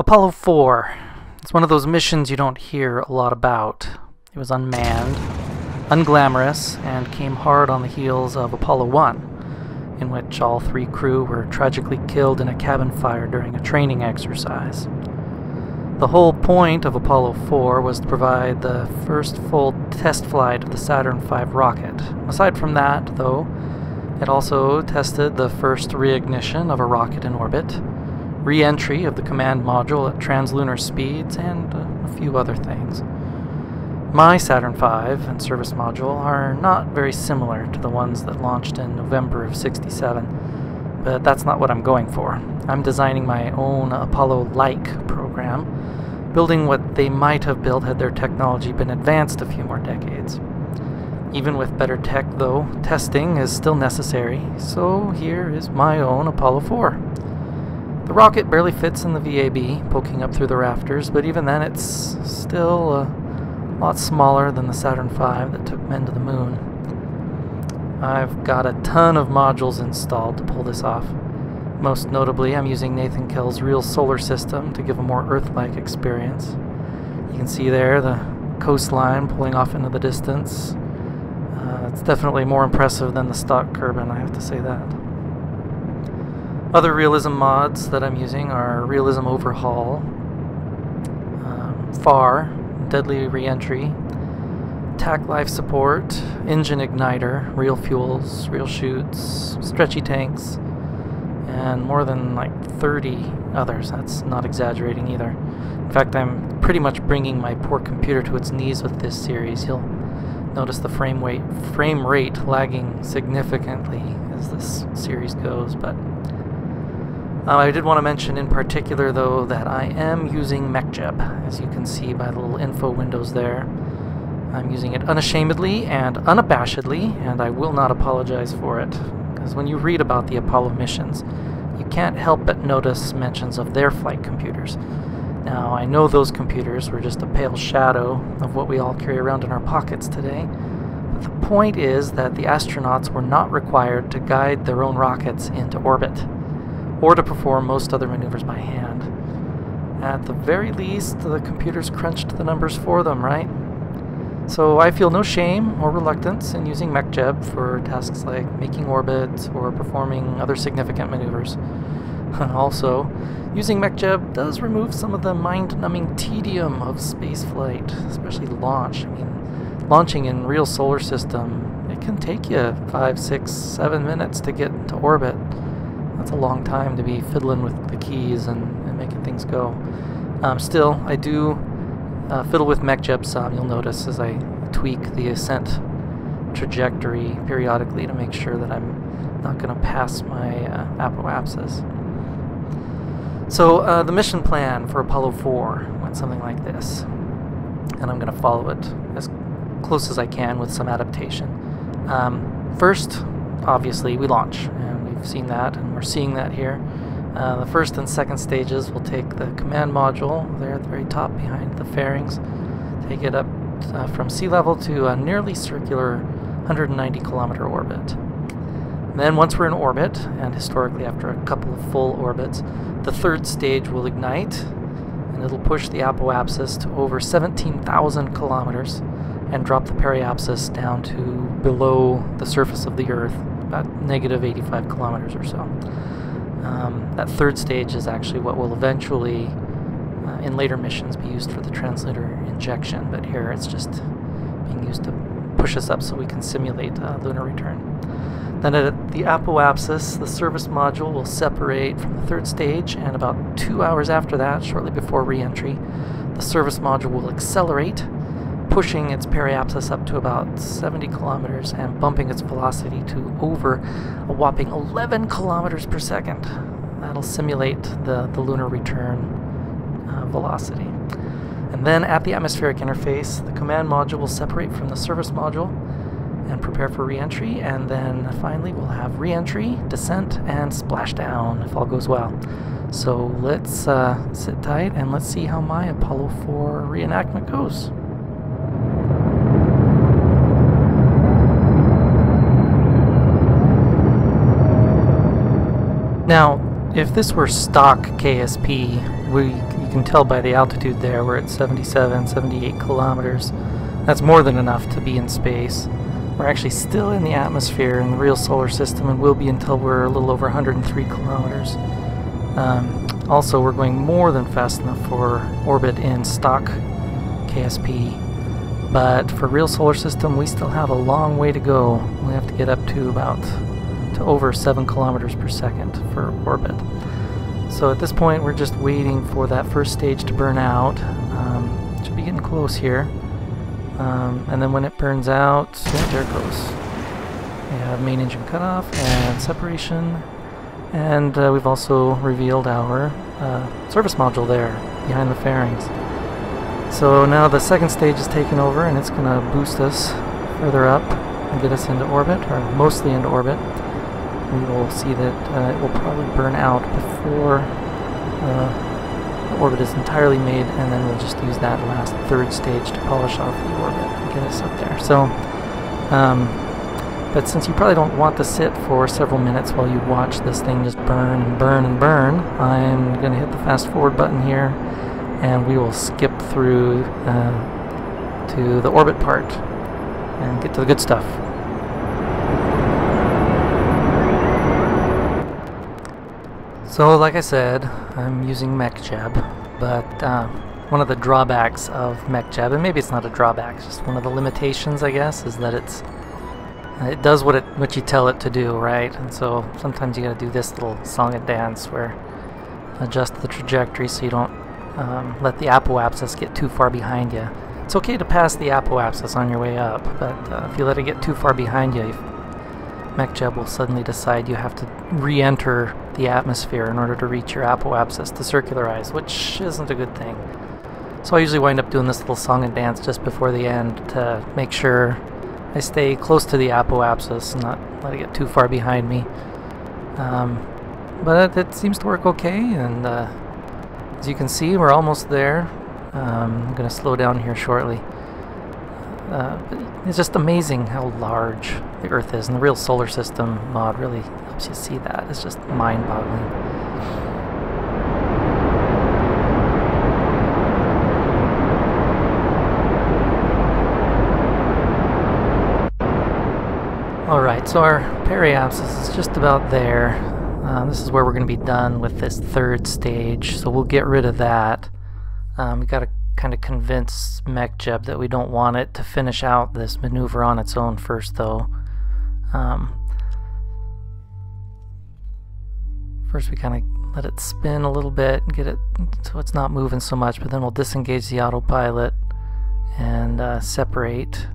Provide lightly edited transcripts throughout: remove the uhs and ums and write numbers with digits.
Apollo 4. It's one of those missions you don't hear a lot about. It was unmanned, unglamorous, and came hard on the heels of Apollo 1, in which all three crew were tragically killed in a cabin fire during a training exercise. The whole point of Apollo 4 was to provide the first full test flight of the Saturn V rocket. Aside from that, though, it also tested the first reignition of a rocket in orbit, re-entry of the command module at translunar speeds, and a few other things. My Saturn V and service module are not very similar to the ones that launched in November of '67, but that's not what I'm going for. I'm designing my own Apollo-like program, building what they might have built had their technology been advanced a few more decades. Even with better tech, though, testing is still necessary, so here is my own Apollo 4. The rocket barely fits in the VAB, poking up through the rafters, but even then it's still a lot smaller than the Saturn V that took men to the moon. I've got a ton of modules installed to pull this off. Most notably, I'm using Nathan Kell's Real Solar System to give a more Earth-like experience. You can see there the coastline pulling off into the distance. It's definitely more impressive than the stock Kerbal, I have to say that. Other realism mods that I'm using are Realism Overhaul, FAR, Deadly Reentry, TAC Life Support, Engine Igniter, Real Fuels, Real Chutes, Stretchy Tanks, and more than like 30 others. That's not exaggerating either. In fact, I'm pretty much bringing my poor computer to its knees with this series. You'll notice the frame rate lagging significantly as this series goes, but I did want to mention in particular, though, that I am using MechJeb, as you can see by the little info windows there. I'm using it unashamedly and unabashedly, and I will not apologize for it, because when you read about the Apollo missions, you can't help but notice mentions of their flight computers. Now, I know those computers were just a pale shadow of what we all carry around in our pockets today, but the point is that the astronauts were not required to guide their own rockets into orbit, or to perform most other maneuvers by hand. At the very least, the computers crunched the numbers for them, right? So I feel no shame or reluctance in using MechJeb for tasks like making orbit or performing other significant maneuvers. Also, using MechJeb does remove some of the mind-numbing tedium of spaceflight, especially launch. I mean, launching in Real Solar System, it can take you 5, 6, 7 minutes to get to orbit. That's a long time to be fiddling with the keys and making things go. Still, I do fiddle with MechJeb some, you'll notice, as I tweak the ascent trajectory periodically to make sure that I'm not going to pass my apoapsis. So the mission plan for Apollo 4 went something like this, and I'm going to follow it as close as I can with some adaptation. First, obviously, we launch. We've seen that, and we're seeing that here. The first and second stages will take the command module there at the very top behind the fairings, take it up from sea level to a nearly circular 190-kilometer orbit. Then once we're in orbit, and historically after a couple of full orbits, the third stage will ignite, and it'll push the apoapsis to over 17,000 kilometers and drop the periapsis down to below the surface of the Earth, about negative 85 kilometers or so. That third stage is actually what will eventually, in later missions, be used for the translunar injection, but here it's just being used to push us up so we can simulate lunar return. Then at the apoapsis, the service module will separate from the third stage, and about 2 hours after that, shortly before re-entry, the service module will accelerate, pushing its periapsis up to about 70 kilometers and bumping its velocity to over a whopping 11 kilometers per second. That'll simulate the lunar return velocity. And then at the atmospheric interface, the command module will separate from the service module and prepare for re-entry, and then finally we'll have re-entry, descent, and splashdown if all goes well. So let's sit tight and let's see how my Apollo 4 reenactment goes. Now, if this were stock KSP, you can tell by the altitude there, we're at 77, 78 kilometers. That's more than enough to be in space. We're actually still in the atmosphere in the real solar system, and will be until we're a little over 103 kilometers. Also, we're going more than fast enough for orbit in stock KSP, but for real solar system, we still have a long way to go. We have to get up to over 7 kilometers per second for orbit. So at this point, we're just waiting for that first stage to burn out. Should be getting close here. And then when it burns out, yeah, there it goes. We have main engine cutoff and separation. And we've also revealed our service module there, behind the fairings. So now the second stage is taken over, and it's going to boost us further up and get us into orbit, or mostly into orbit. We will see that it will probably burn out before the orbit is entirely made, and then we'll just use that last third stage to polish off the orbit and get us up there. So, but since you probably don't want to sit for several minutes while you watch this thing just burn and burn and burn, I'm going to hit the fast forward button here, and we will skip through to the orbit part and get to the good stuff. So, like I said, I'm using MechJeb, but one of the drawbacks of MechJeb, and maybe it's not a drawback, it's just one of the limitations, I guess, is that it does what you tell it to do, right? And so sometimes you got to do this little song and dance where adjust the trajectory so you don't let the apoapsis get too far behind you. It's okay to pass the apoapsis on your way up, but if you let it get too far behind you, MechJeb will suddenly decide you have to re-enter the atmosphere in order to reach your apoapsis to circularize, which isn't a good thing. So I usually wind up doing this little song and dance just before the end to make sure I stay close to the apoapsis and not let it get too far behind me. But it seems to work okay, and as you can see, we're almost there. I'm going to slow down here shortly. But it's just amazing how large the Earth is, and the real solar system mod really helps you see that. It's just mind-boggling. Alright, so our periapsis is just about there. This is where we're going to be done with this third stage, so we'll get rid of that. We've got to kind of convince MechJeb that we don't want it to finish out this maneuver on its own first, though. First we kind of let it spin a little bit and get it so it's not moving so much, but then we'll disengage the autopilot and separate.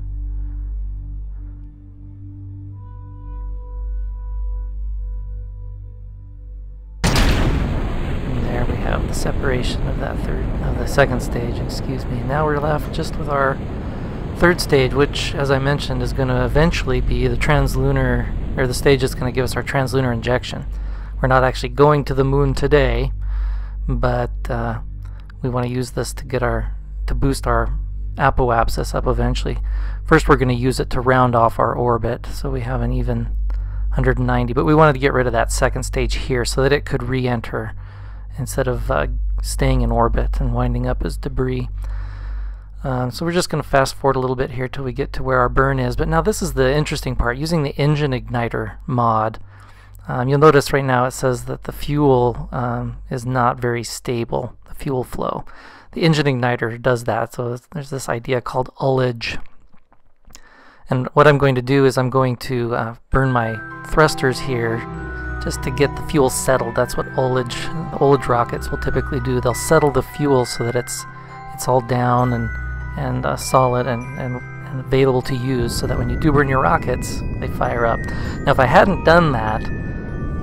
Have the separation of the second stage, excuse me. Now we're left just with our third stage, which, as I mentioned, is going to eventually be the translunar, or the stage that's going to give us our translunar injection. We're not actually going to the moon today, but we want to use this to boost our apoapsis up eventually. First, we're going to use it to round off our orbit, so we have an even 190. But we wanted to get rid of that second stage here so that it could re-enter instead of staying in orbit and winding up as debris. So we're just going to fast forward a little bit here till we get to where our burn is. But now this is the interesting part. Using the engine igniter mod, you'll notice right now it says that the fuel is not very stable, the fuel flow. The engine igniter does that, so there's this idea called ullage. And what I'm going to do is I'm going to burn my thrusters here just to get the fuel settled. That's what ullage rockets will typically do. They'll settle the fuel so that it's all down and solid and available to use, so that when you do burn your rockets, they fire up. Now, if I hadn't done that,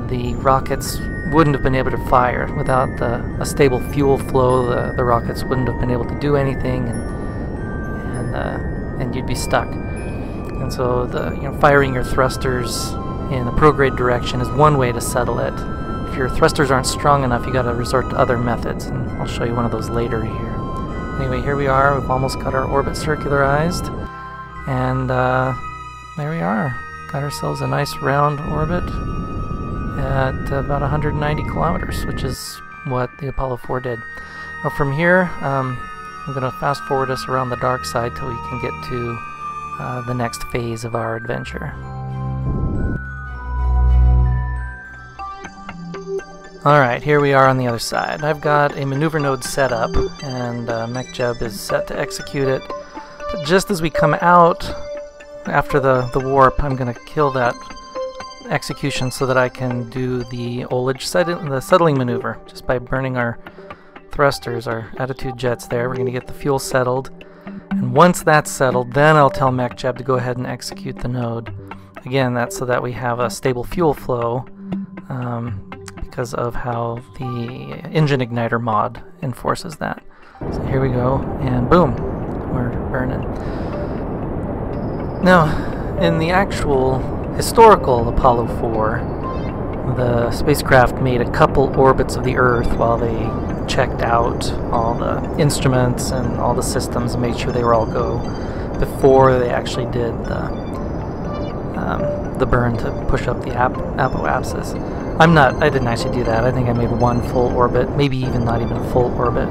the rockets wouldn't have been able to fire. Without a stable fuel flow, the rockets wouldn't have been able to do anything, and you'd be stuck. And so firing your thrusters in the prograde direction is one way to settle it. If your thrusters aren't strong enough, you got to resort to other methods, and I'll show you one of those later here. Anyway, here we are. We've almost got our orbit circularized, and there we are. Got ourselves a nice round orbit at about 190 kilometers, which is what the Apollo 4 did. Now from here, I'm going to fast forward us around the dark side till we can get to the next phase of our adventure. Alright, here we are on the other side. I've got a maneuver node set up, and MechJeb is set to execute it. But just as we come out, after the warp, I'm going to kill that execution so that I can do the the settling maneuver, just by burning our thrusters, our attitude jets there. We're going to get the fuel settled. And once that's settled, then I'll tell MechJeb to go ahead and execute the node. Again, that's so that we have a stable fuel flow, because of how the engine igniter mod enforces that. So here we go, and boom, we're burning. Now, in the actual historical Apollo 4, the spacecraft made a couple orbits of the Earth while they checked out all the instruments and all the systems and made sure they were all go before they actually did the burn to push up the apoapsis. I didn't actually do that. I think I made one full orbit, maybe even not even a full orbit.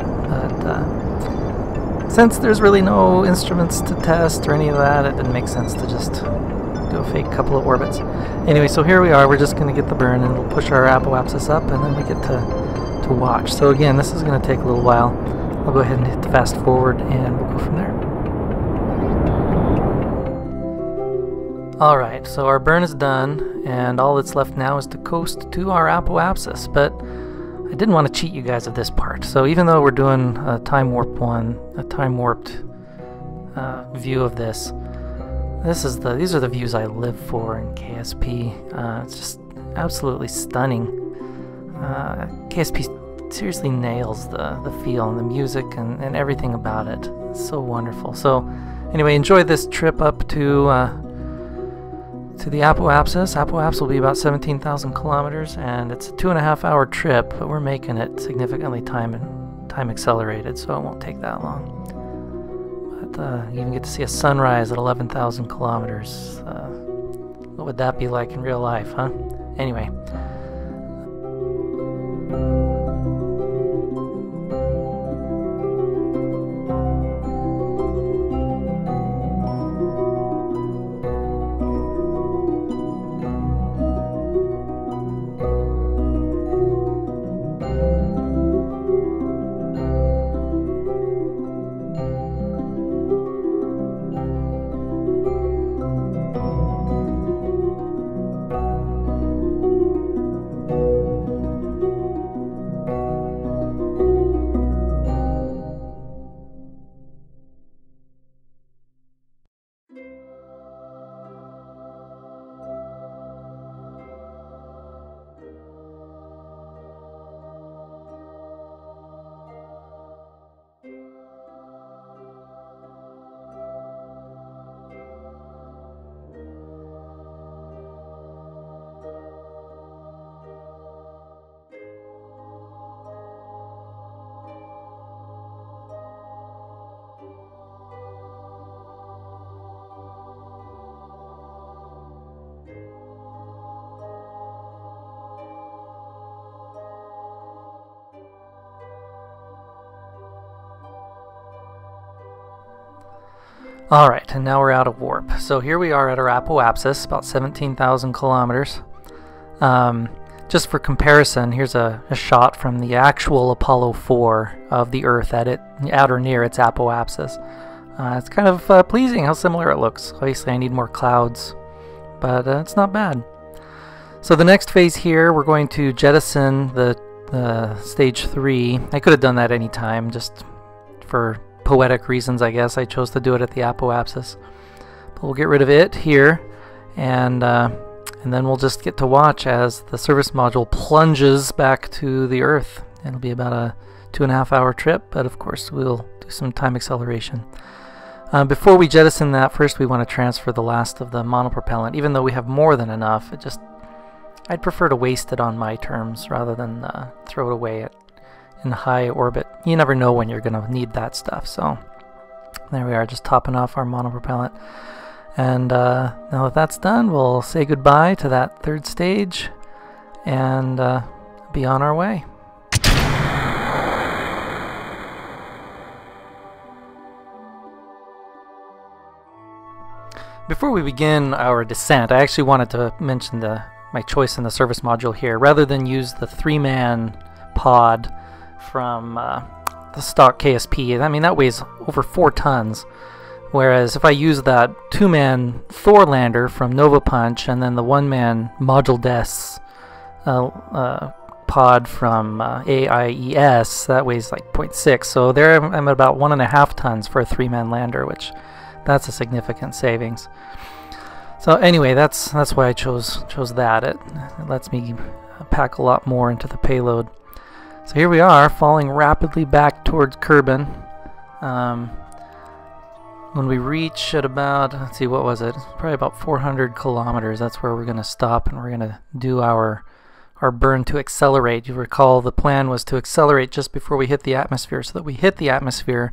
But since there's really no instruments to test or any of that, it didn't make sense to just do a fake couple of orbits. Anyway, so here we are. We're just going to get the burn, and we'll push our apoapsis up, and then we get to watch. So again, this is going to take a little while. I'll go ahead and hit the fast forward, and we'll go from there. Alright, so our burn is done, and all that's left now is to coast to our apoapsis, but I didn't want to cheat you guys of this part. So even though we're doing a time warped view of this, these are the views I live for in KSP. It's just absolutely stunning. KSP seriously nails the feel and the music and everything about it. It's so wonderful. So anyway, enjoy this trip up to the apoapsis. Apoapsis will be about 17,000 kilometers, and it's a 2.5-hour trip, but we're making it significantly time accelerated, so it won't take that long. But you even get to see a sunrise at 11,000 kilometers. What would that be like in real life, huh? Anyway. Alright, and now we're out of warp. So here we are at our apoapsis, about 17,000 kilometers. Just for comparison, here's a shot from the actual Apollo 4 of the Earth at or near its apoapsis. It's kind of pleasing how similar it looks. Obviously I need more clouds, but it's not bad. So the next phase here, we're going to jettison the stage 3. I could have done that any time, just for poetic reasons, I guess. I chose to do it at the apoapsis. But we'll get rid of it here, and then we'll just get to watch as the service module plunges back to the Earth. It'll be about a 2.5-hour trip, but of course we'll do some time acceleration. Before we jettison that, first we want to transfer the last of the monopropellant. Even though we have more than enough, I'd prefer to waste it on my terms rather than throw it away in high orbit. You never know when you're going to need that stuff. So there we are, just topping off our monopropellant. And now that that's done, we'll say goodbye to that third stage and be on our way. Before we begin our descent, I actually wanted to mention my choice in the service module here. Rather than use the 3-man pod from the stock KSP, I mean that weighs over 4 tons. Whereas if I use that 2-man Thor lander from Nova Punch and then the 1-man Module Des pod from AIES, that weighs like 0.6. So there I'm at about 1.5 tons for a 3-man lander, which that's a significant savings. So anyway, that's why I chose that. It lets me pack a lot more into the payload. So here we are, falling rapidly back towards Kerbin. When we reach at about, let's see, what was it? Probably about 400 kilometers. That's where we're going to stop, and we're going to do our burn to accelerate. You recall the plan was to accelerate just before we hit the atmosphere, so that we hit the atmosphere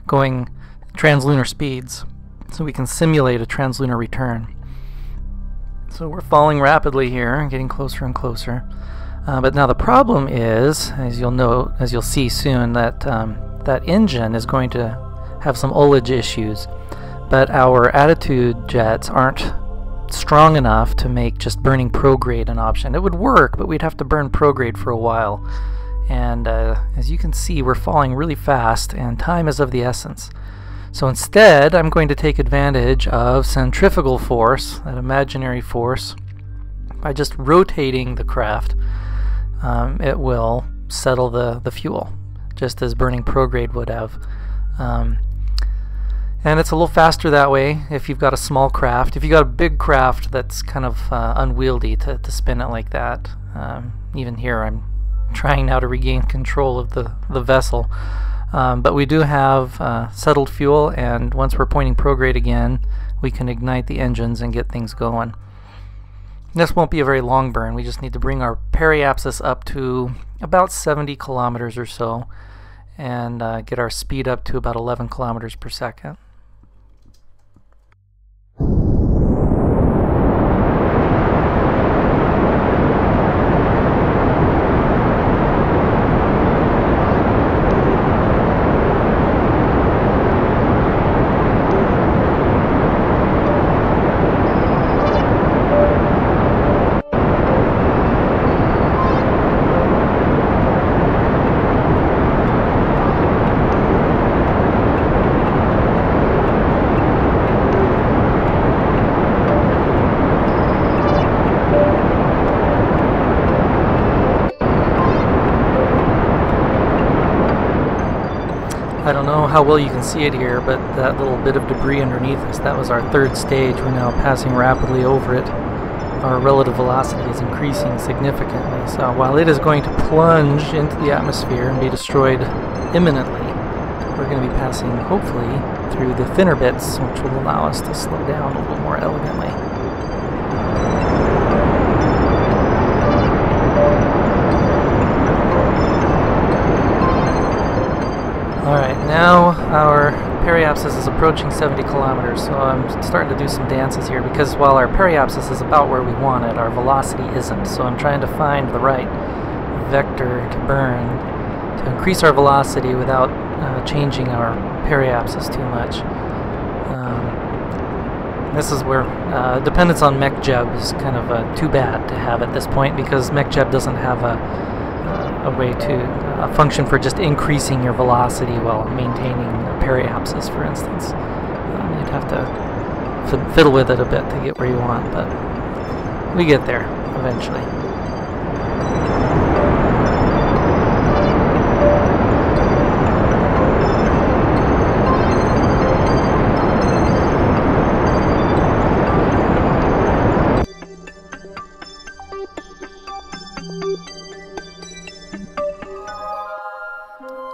going translunar speeds, so we can simulate a translunar return. So we're falling rapidly here, getting closer and closer. But now the problem is, as you'll see soon, that that engine is going to have some ullage issues, but our attitude jets aren't strong enough to make just burning prograde an option. It would work, but we'd have to burn prograde for a while. And as you can see, we're falling really fast, and time is of the essence. So instead, I'm going to take advantage of centrifugal force, that imaginary force. By just rotating the craft, it will settle the fuel, just as burning prograde would have. And it's a little faster that way if you've got a small craft. If you've got a big craft, that's kind of unwieldy to spin it like that. Even here, I'm trying now to regain control of the vessel. But we do have settled fuel, and once we're pointing prograde again, we can ignite the engines and get things going. This won't be a very long burn. We just need to bring our periapsis up to about 70 kilometers or so, and get our speed up to about 11 kilometers per second. I don't know how well you can see it here, but that little bit of debris underneath us, that was our 3rd stage. We're now passing rapidly over it. Our relative velocity is increasing significantly. So while it is going to plunge into the atmosphere and be destroyed imminently, we're going to be passing, hopefully, through the thinner bits, which will allow us to slow down a little more elegantly. Alright, now our periapsis is approaching 70 kilometers, so I'm starting to do some dances here, because while our periapsis is about where we want it, our velocity isn't. So I'm trying to find the right vector to burn to increase our velocity without changing our periapsis too much. This is where dependence on MechJeb is kind of too bad to have at this point, because MechJeb doesn't have a way to function for just increasing your velocity while maintaining a periapsis, for instance. You'd have to fiddle with it a bit to get where you want, but we get there eventually.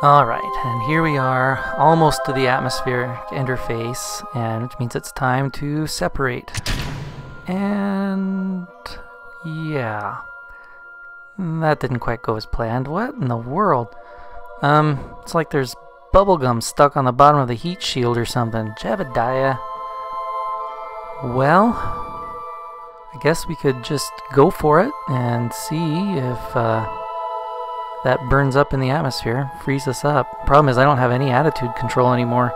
Alright, and here we are, almost to the atmospheric interface, and which means it's time to separate. And yeah, that didn't quite go as planned. What in the world? It's like there's bubblegum stuck on the bottom of the heat shield or something. Jebediah. Well, I guess we could just go for it and see if that burns up in the atmosphere, frees us up. Problem is I don't have any attitude control anymore.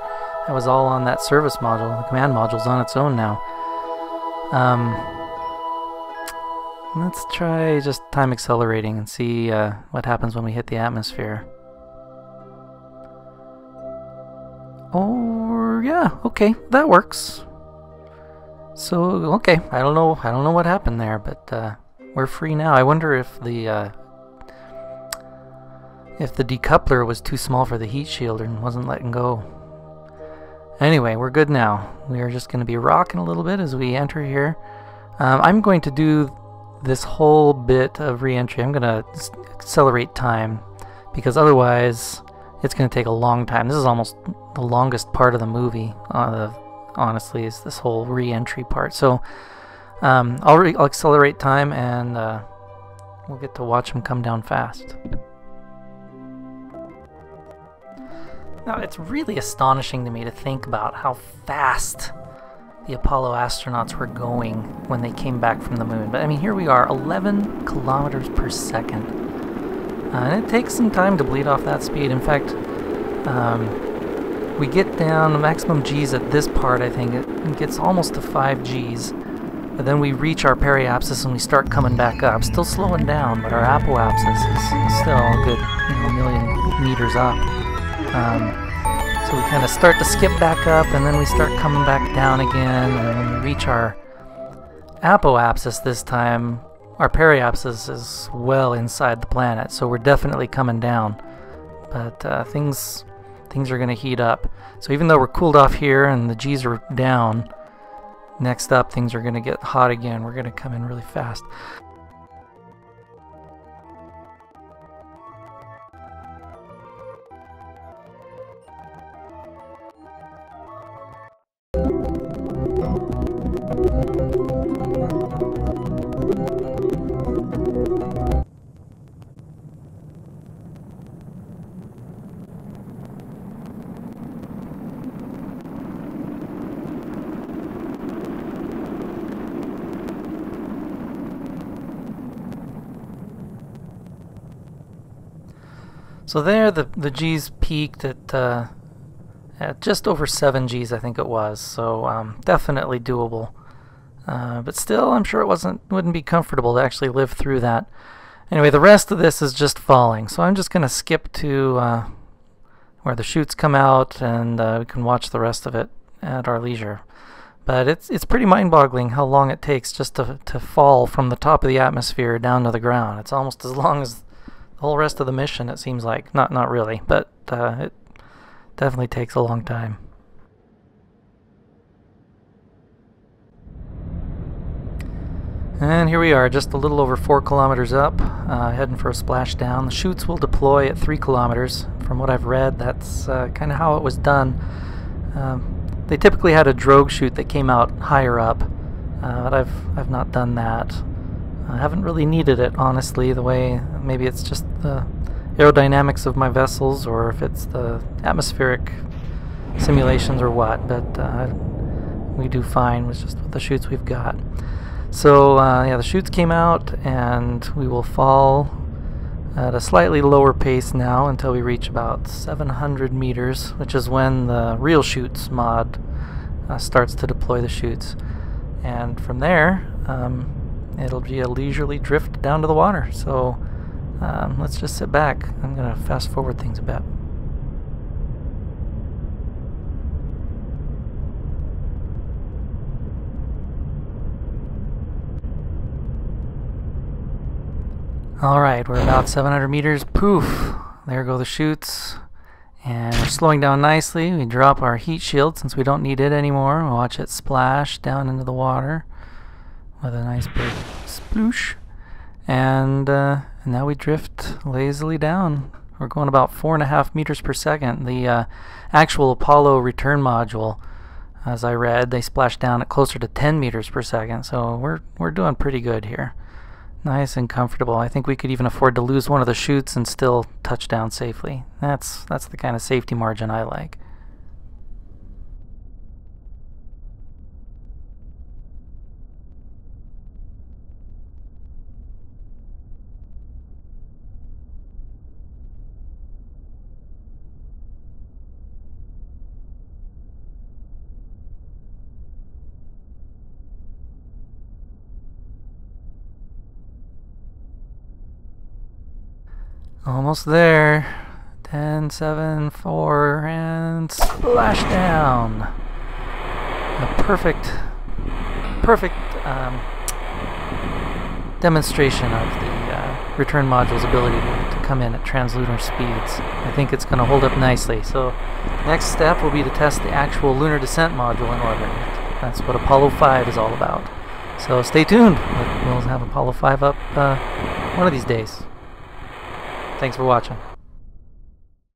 That was all on that service module. The command module's on its own now. Let's try just time accelerating and see what happens when we hit the atmosphere. Or yeah, okay, that works. So okay, I don't know what happened there, but we're free now. I wonder if the decoupler was too small for the heat shield and wasn't letting go. Anyway, we're good now. We are just going to be rocking a little bit as we enter here. I'm going to do this whole bit of reentry. I'm going to accelerate time because otherwise it's going to take a long time. This is almost the longest part of the movie, honestly, is this whole reentry part. So I'll accelerate time and we'll get to watch them come down fast. Now, it's really astonishing to me to think about how fast the Apollo astronauts were going when they came back from the moon. But I mean, here we are, 11 kilometers per second. And it takes some time to bleed off that speed. In fact, we get down the maximum G's at this part, I think. It gets almost to 5 G's. But then we reach our periapsis and we start coming back up. Still slowing down, but our apoapsis is still a good million meters up. So we kind of start to skip back up, and then we start coming back down again, and when we reach our apoapsis this time, our periapsis is well inside the planet, so we're definitely coming down. But things are going to heat up. So even though we're cooled off here and the G's are down, next up things are going to get hot again. We're going to come in really fast. So there, the G's peaked at just over 7 G's, I think it was. So definitely doable. But still, I'm sure it wouldn't be comfortable to actually live through that. Anyway, the rest of this is just falling. So I'm just going to skip to where the chutes come out, and we can watch the rest of it at our leisure. But it's pretty mind-boggling how long it takes just to fall from the top of the atmosphere down to the ground. It's almost as long as the whole rest of the mission, it seems like. Not really, but it definitely takes a long time. And here we are, just a little over 4 kilometers up, heading for a splashdown. The chutes will deploy at 3 kilometers. From what I've read, that's kind of how it was done. They typically had a drogue chute that came out higher up, but I've not done that. I haven't really needed it, honestly, the way, maybe it's just the aerodynamics of my vessels, or if it's the atmospheric simulations or what, but we do fine with just with the chutes we've got. So yeah, the chutes came out, and we will fall at a slightly lower pace now until we reach about 700 meters, which is when the real chutes mod starts to deploy the chutes. And from there, it'll be a leisurely drift down to the water. So let's just sit back. I'm going to fast forward things a bit. Alright, we're about 700 meters. Poof! There go the chutes. And we're slowing down nicely. We drop our heat shield since we don't need it anymore. We'll watch it splash down into the water with a nice big sploosh. And now we drift lazily down. We're going about 4.5 meters per second. The actual Apollo return module, as I read, they splashed down at closer to 10 meters per second. So we're doing pretty good here. Nice and comfortable. I think we could even afford to lose one of the chutes and still touch down safely. That's the kind of safety margin I like. Almost there. 10, 7, 4, and splash down. A perfect demonstration of the return module's ability to come in at translunar speeds. I think it's going to hold up nicely. So next step will be to test the actual lunar descent module in orbit. That's what Apollo 5 is all about. So stay tuned. We'll have Apollo 5 up one of these days. Thanks for watching.